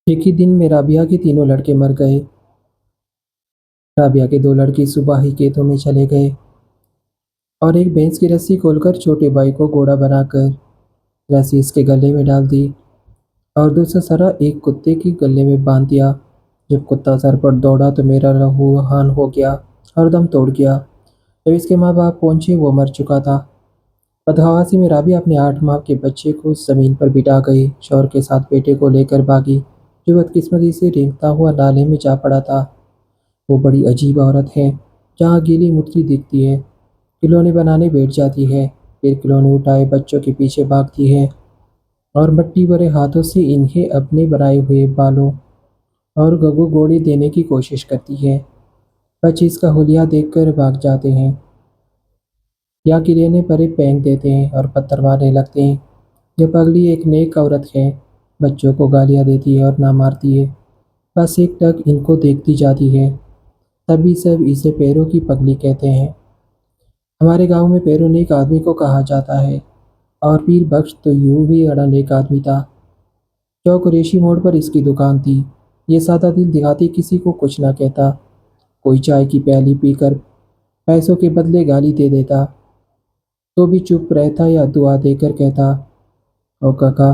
ایک ہی دن میں رابعہ کے تینوں لڑکے مر گئے۔ رابعہ کے دو لڑکے صبح ہی کھیتوں میں چلے گئے اور ایک بھینس کی رسی کھول کر چھوٹے بھائی کو گھوڑا بنا کر رسی اس کے گلے میں ڈال دی اور دوسرا سرا ایک کتے کے گلے میں باندھ دیا۔ جب کتا سر پر دوڑا تو میرا لہو لہان ہو گیا اور دم توڑ گیا۔ جب اس کے ماں باپ پہنچے وہ مر چکا تھا۔ بدحواسی میں رابعہ اپنے 8 ماہ کے بچے کو زمین پر بٹھا گئی۔ شوہر کے ساتھ بیٹے کو لے کر بھاگی جو بدقسمتی سے رینگتا ہوا نالے میں جا پڑا تھا۔ وہ بڑی عجیب عورت ہے، جہاں گیلی مٹی دکھتی ہے کھلونے بنانے بیٹھ جاتی ہے، پھر کھلونے اٹھائے بچوں کے پیچھے بھاگتی ہے اور مٹی بھرے ہاتھوں سے انہیں اپنے بنائے ہوئے بالوں اور گگو گوڑے دینے کی کوشش کرتی ہے۔ بچے اس کا حلیہ دیکھ کر بھاگ جاتے ہیں یا کھلونے پر پھینک دیتے ہیں اور پتھر مارنے لگتے ہیں۔ یہ پگلی ایک نیک عورت ہے، بچوں کو گالیاں دیتی ہے اور نہ مارتی ہے، بس ایک ٹک ان کو دیکھتی جاتی ہے۔ تبھی سب اسے پیروں کی پگلی کہتے ہیں۔ ہمارے گاؤں میں پیرو نیک آدمی کو کہا جاتا ہے اور پیر بخش تو یوں بھی بڑا نیک آدمی تھا۔ چوک ریشی موڑ پر اس کی دکان تھی۔ یہ سادہ دل دیہاتی کسی کو کچھ نہ کہتا، کوئی چائے کی پیالی پی کر پیسوں کے بدلے گالی دے دیتا تو بھی چپ رہتا یا دعا دے کر کہتا، او کاکا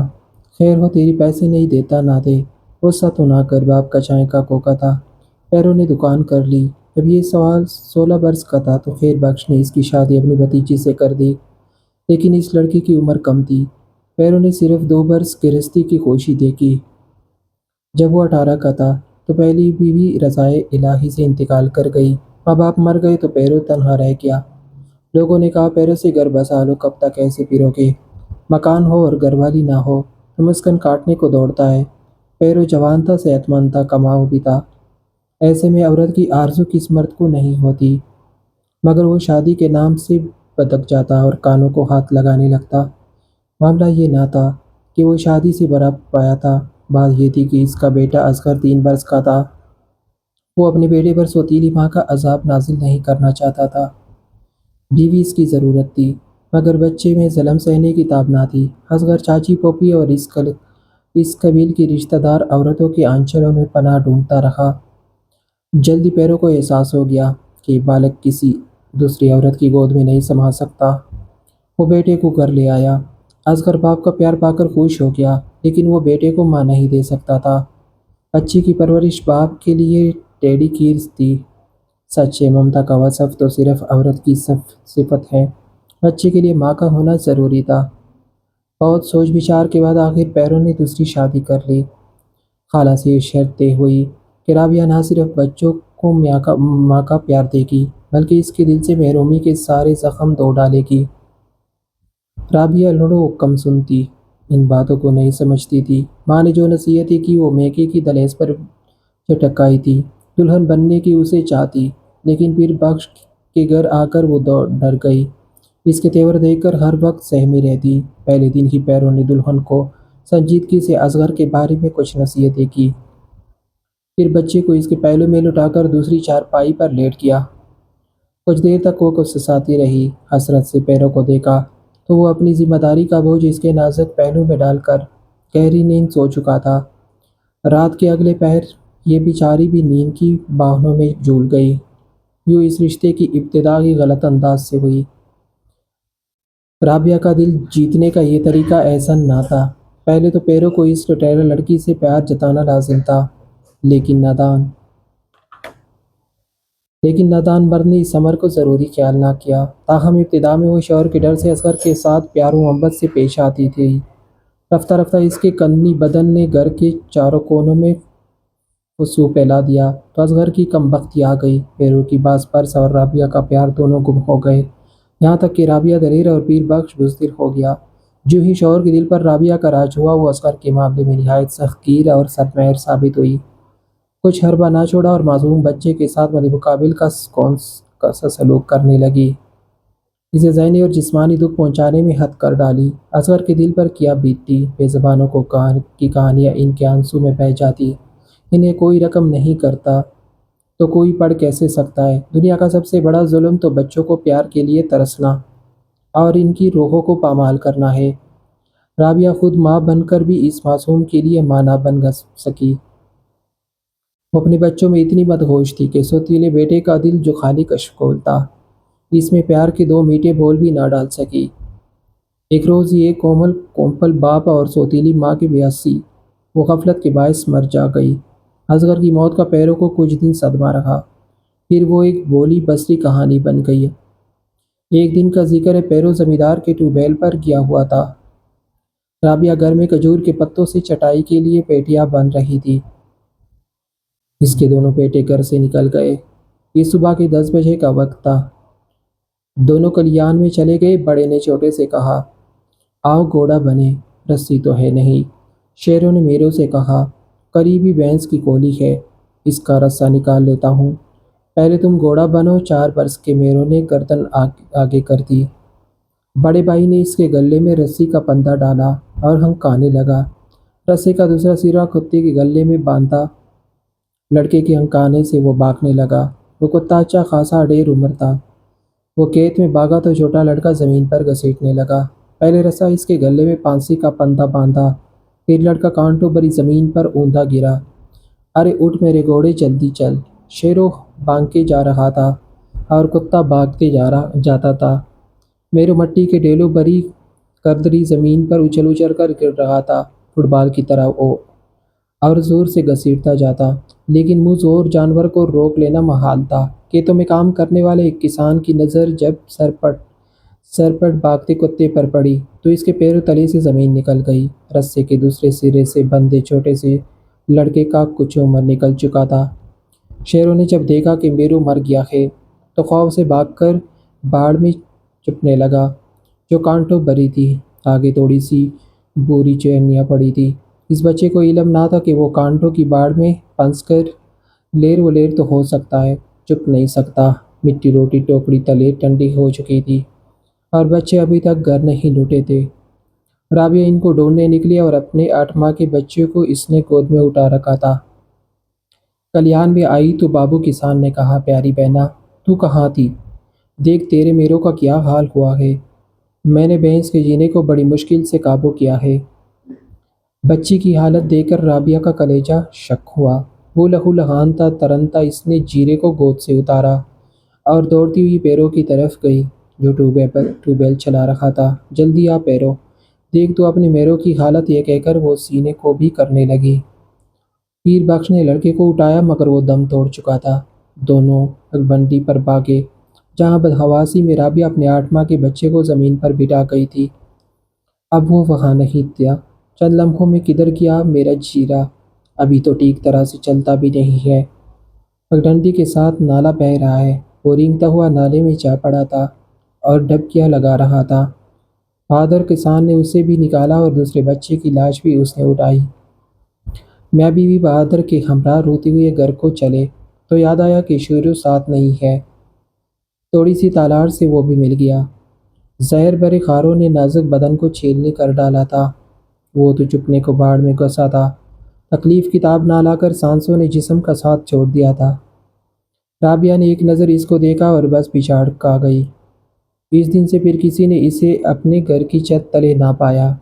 خیر ہو تیری، پیسے نہیں دیتا نہ دے، غصہ تو نہ کر، باپ کا چائے کا کوکا تھا۔ پیرو نے دکان کر لی۔ جب یہ سوال 16 برس کا تھا تو خیر بخش نے اس کی شادی اپنی بھتیجی سے کر دی، لیکن اس لڑکی کی عمر کم تھی۔ پیرو نے صرف 2 برس گرہستی کی خوشی دیکھی۔ جب وہ 18 کا تھا تو پہلی بیوی رضائے الہی سے انتقال کر گئی۔ ماں باپ مر گئے تو پیرو تنہا رہ گیا۔ لوگوں نے کہا پیرو سے گھر بسا لو، کب تک ایسے پھرو گے، مکان ہو اور گھر والی نہ ہو تو مسکن کاٹنے کو دوڑتا ہے۔ پیرو جوان تھا، صحت مند تھا، کماؤ بھی تھا۔ ایسے میں عورت کی آرزو کس مرد کو نہیں ہوتی، مگر وہ شادی کے نام سے بھٹک جاتا اور کانوں کو ہاتھ لگانے لگتا۔ معاملہ یہ نہ تھا کہ وہ شادی سے برا پایا تھا، بات یہ تھی کہ اس کا بیٹا اصغر 3 برس کا تھا۔ وہ اپنے بیٹے پر سوتیلی ماں کا عذاب نازل نہیں کرنا چاہتا تھا۔ بیوی اس کی ضرورت تھی، مگر بچے میں ظلم سہنے کی تاب نہ تھی۔ اصغر چاچی پھوپھی اور اس قبیل کی رشتہ دار عورتوں کے آنچلوں میں پناہ ڈھونڈتا رہا۔ جلدی پیرو کو احساس ہو گیا کہ بالک کسی دوسری عورت کی گود میں نہیں سنبھال سکتا۔ وہ بیٹے کو گھر لے آیا۔ اصغر باپ کا پیار پا کر خوش ہو گیا، لیکن وہ بیٹے کو ماں نہیں دے سکتا تھا۔ بچے کی پرورش باپ کے لیے ٹیڑھی کھیر تھی۔ سچے ممتا کا وصف تو صرف عورت کی صفت ہے، بچے کے لیے ماں کا ہونا ضروری تھا۔ بہت سوچ بچار کے بعد آخر پیرو نے دوسری شادی کر لی۔ خالہ سے شرط طے ہوئی کہ رابعہ نہ صرف بچوں کو ماں کا پیار دے گی بلکہ اس کے دل سے محرومی کے سارے زخم دھو ڈالے گی۔ رابعہ لڑو کم سنتی، ان باتوں کو نہیں سمجھتی تھی۔ ماں نے جو نصیحتیں کی وہ میکے کی دہلیز پر چٹکائی تھی۔ دلہن بننے کی اسے چاہ تھی، لیکن پھر بخش کے گھر آ کر وہ ڈر گئی۔ اس کے تیور دیکھ کر ہر وقت سہمی رہتی۔ پہلے دن ہی پیرو نے دلہن کو سنجیدگی سے اصغر کے بارے میں کچھ نصیحتیں کی، پھر بچے کو اس کے پہلو میں لٹا کر دوسری چارپائی پر لیٹ کیا۔ کچھ دیر تک وہ کچھ سساتی رہی۔ حسرت سے پیرو کو دیکھا تو وہ اپنی ذمہ داری کا بوجھ اس کے نازک پہلو میں ڈال کر گہری نیند سو چکا تھا۔ رات کے اگلے پہر یہ بیچاری بھی نیند کی باہنوں میں جھول گئی۔ یوں اس رشتے کی ابتدا ہی غلط انداز سے ہوئی۔ رابعہ کا دل جیتنے کا یہ طریقہ احسن نہ تھا۔ پہلے تو پیرو کو اس لٹیرا لڑکی سے پیار جتانا لازم تھا، لیکن نادان مرد نے اس امر کو ضروری خیال نہ کیا۔ تاہم ابتدا میں وہ شوہر کے ڈر سے اصغر کے ساتھ پیار و محبت سے پیش آتی تھی۔ رفتہ رفتہ اس کے کنی بدن نے گھر کے چاروں کونوں میں فسو پھیلا دیا تو اصغر کی کم بختی آ گئی۔ پیرو کی باز پرس اور رابعہ کا پیار دونوں گم ہو گئے، یہاں تک کہ رابعہ دلیر اور پیر بخش بزدل ہو گیا۔ جو ہی شوہر کے دل پر رابعہ کا راج ہوا وہ اصغر کے معاملے میں نہایت سخت گیر اور سرمہر ثابت ہوئی۔ کچھ حربہ نہ چھوڑا اور معصوم بچے کے ساتھ مدمقابل کا سا سلوک کرنے لگی۔ اسے ذہنی اور جسمانی دکھ پہنچانے میں حد کر ڈالی۔ اصغر کے دل پر کیا بیتتی، بے زبانوں کی کہانیاں ان کے آنسوں میں بہہ جاتی۔ انہیں کوئی رقم نہیں کرتا تو کوئی پڑھ کیسے سکتا ہے۔ دنیا کا سب سے بڑا ظلم تو بچوں کو پیار کے لیے ترسنا اور ان کی روحوں کو پامال کرنا ہے۔ رابعہ خود ماں بن کر بھی اس معصوم کے لیے ماں نہ بن سکی۔ وہ اپنے بچوں میں اتنی مدہوش تھی کہ سوتیلے بیٹے کا دل جو خالی کشکول تھا، اس میں پیار کے دو میٹھے بول بھی نہ ڈال سکی۔ ایک روز یہ کومپل باپ اور سوتیلی ماں کی بیاسی وہ غفلت کے باعث مر جا گئی۔ اصغر کی موت کا پیروں کو کچھ دن صدمہ رہا، پھر وہ ایک بولی بصری کہانی بن گئی۔ ایک دن کا ذکر ہے، پیرو زمیندار کے ٹیوب ویل پر گیا ہوا تھا۔ رابعہ گھر میں کھجور کے پتوں سے چٹائی کے لیے پیٹیاں بن رہی تھی۔ اس کے دونوں بیٹے گھر سے نکل گئے۔ یہ صبح کے 10 بجے کا وقت تھا۔ دونوں کلیان میں چلے گئے۔ بڑے نے چھوٹے سے کہا، آؤ گھوڑا بنے، رسی تو ہے نہیں۔ شیروں نے میروں سے کہا، قریبی بھینس کی کولی ہے، اس کا رسہ نکال لیتا ہوں۔ پہلے تم گھوڑا بنو۔ 4 برس کے میروں نے گردن آگے کر دی۔ بڑے بھائی نے اس کے گلے میں رسی کا پندہ ڈالا اور ہنکانے لگا۔ رسے کا دوسرا سرا کتے کے گلے میں باندھا۔ لڑکے کے ہنکانے سے وہ بھاگنے لگا۔ وہ کتا اچھا خاصا 1.5 عمر تھا۔ وہ کھیت میں بھاگا تو چھوٹا لڑکا زمین پر گھسیٹنے لگا۔ پہلے رسا اس کے گلے میں پانسی کا پندہ باندھا، پھر لڑکا کانٹوں بھری زمین پر اوندا گرا۔ ارے اٹھ میرے گھوڑے، جلدی چل۔ شیرو بھانکے جا رہا تھا اور کتا بھاگتے جاتا تھا۔ میرو مٹی کے ڈھیلوں بھری کردری زمین پر اچھل اچھل کر گر رہا تھا، فٹ بال کی طرح اور زور سے گھسیٹتا جاتا، لیکن مجھ اور جانور کو روک لینا محال تھا۔ کھیتوں میں کام کرنے والے ایک کسان کی نظر جب سرپٹ بھاگتے کتے پر پڑی تو اس کے پیروں تلے سے زمین نکل گئی۔ رسے کے دوسرے سرے سے بندھے چھوٹے سے لڑکے کا کچھ عمر نکل چکا تھا۔ شیروں نے جب دیکھا کہ میرو مر گیا ہے تو خوف سے بھاگ کر باڑ میں چھپنے لگا جو کانٹوں بھری تھی۔ آگے تھوڑی سی بوری چینیاں پڑی تھی۔ اس بچے کو علم نہ تھا کہ وہ کانٹوں کی باڑ میں پھنس کر لیر و لیر تو ہو سکتا ہے، چھپ نہیں سکتا۔ مٹی روٹی ٹوکری تلے ٹھنڈی ہو چکی تھی اور بچے ابھی تک گھر نہیں لوٹے تھے۔ رابعہ ان کو ڈھونڈنے نکلی اور اپنے 8 ماہ کے بچے کو اس نے گود میں اٹھا رکھا تھا۔ کلیان میں آئی تو بابو کسان نے کہا، پیاری بہنا، تو کہاں تھی؟ دیکھ تیرے میروں کا کیا حال ہوا ہے۔ میں نے بھینس کے جینے کو بڑی مشکل سے قابو کیا ہے۔ بچی کی حالت دیکھ کر رابعہ کا کلیجہ شک ہوا۔ وہ لہو لہان تھا، ترن تھا۔ اس نے جیرے کو گود سے اتارا اور دوڑتی ہوئی پیرو کی طرف گئی جو ٹیوب ویل چلا رہا تھا۔ جلدی آ پیرو، دیکھ تو اپنے میروں کی حالت، یہ کہہ کر وہ سینے کو بھی کرنے لگی۔ پیر بخش نے لڑکے کو اٹھایا مگر وہ دم توڑ چکا تھا۔ دونوں اگبنڈی پر بھاگے جہاں بدحواسی میں رابعہ اپنے 8 ماہ کے بچے کو زمین پر بٹھا گئی تھی۔ اب وہ وہاں نہیں تھا۔ چند لمحوں میں کدھر گیا میرا جیرا؟ ابھی تو ٹھیک طرح سے چلتا بھی نہیں ہے۔ پگڈنڈی کے ساتھ نالا بہہ رہا ہے۔ وہ رینگتا ہوا نالے میں جا پڑا تھا اور ڈبکیاں لگا رہا تھا۔ بہادر کسان نے اسے بھی نکالا اور دوسرے بچے کی لاش بھی اس نے اٹھائی۔ میاں بیوی بہادر کے ہمراہ روتے ہوئے گھر کو چلے تو یاد آیا کہ شیرو ساتھ نہیں ہے۔ تھوڑی سی تالار سے وہ بھی مل گیا۔ زہر بھرے خاروں نے نازک بدن کو چھیلنے کر ڈالا تھا۔ وہ تو چھپنے کو باڑ میں گھسا تھا۔ تکلیف کی تاب نہ لا کر سانسوں نے جسم کا ساتھ چھوڑ دیا تھا۔ رابعہ نے ایک نظر اس کو دیکھا اور بس پچھاڑ کا گئی۔ اس دن سے پھر کسی نے اسے اپنے گھر کی چھت تلے نہ پایا۔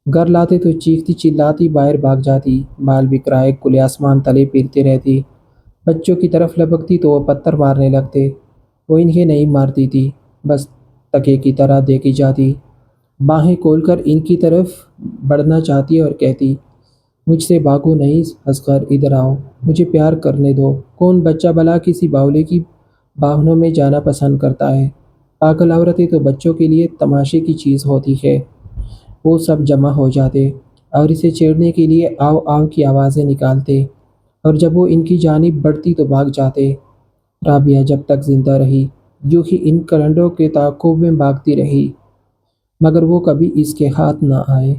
گھر لاتے تو چیختی چلاتی باہر بھاگ جاتی، بال بکھرائے کھلے آسمان تلے پھرتی رہتی۔ بچوں کی طرف لپکتی تو وہ پتھر مارنے لگتے۔ وہ انہیں نہیں مارتی تھی، بس تکے کی طرح دیکھی جاتی۔ باہیں کھول کر ان کی طرف بڑھنا چاہتی اور کہتی، مجھ سے بھاگو نہیں اصغر، ادھر آؤ، مجھے پیار کرنے دو۔ کون بچہ بھلا کسی باولے کی باہنوں میں جانا پسند کرتا ہے؟ پاگل عورتیں تو بچوں کے لیے تماشے کی چیز ہوتی ہے۔ وہ سب جمع ہو جاتے اور اسے چھیڑنے کے لیے آؤ آؤ کی آوازیں نکالتے، اور جب وہ ان کی جانب بڑھتی تو بھاگ جاتے۔ رابعہ جب تک زندہ رہی یوں ہی ان کلنڈوں کے تعاقب میں بھاگتی رہی، مگر وہ کبھی اس کے ہاتھ نہ آئے۔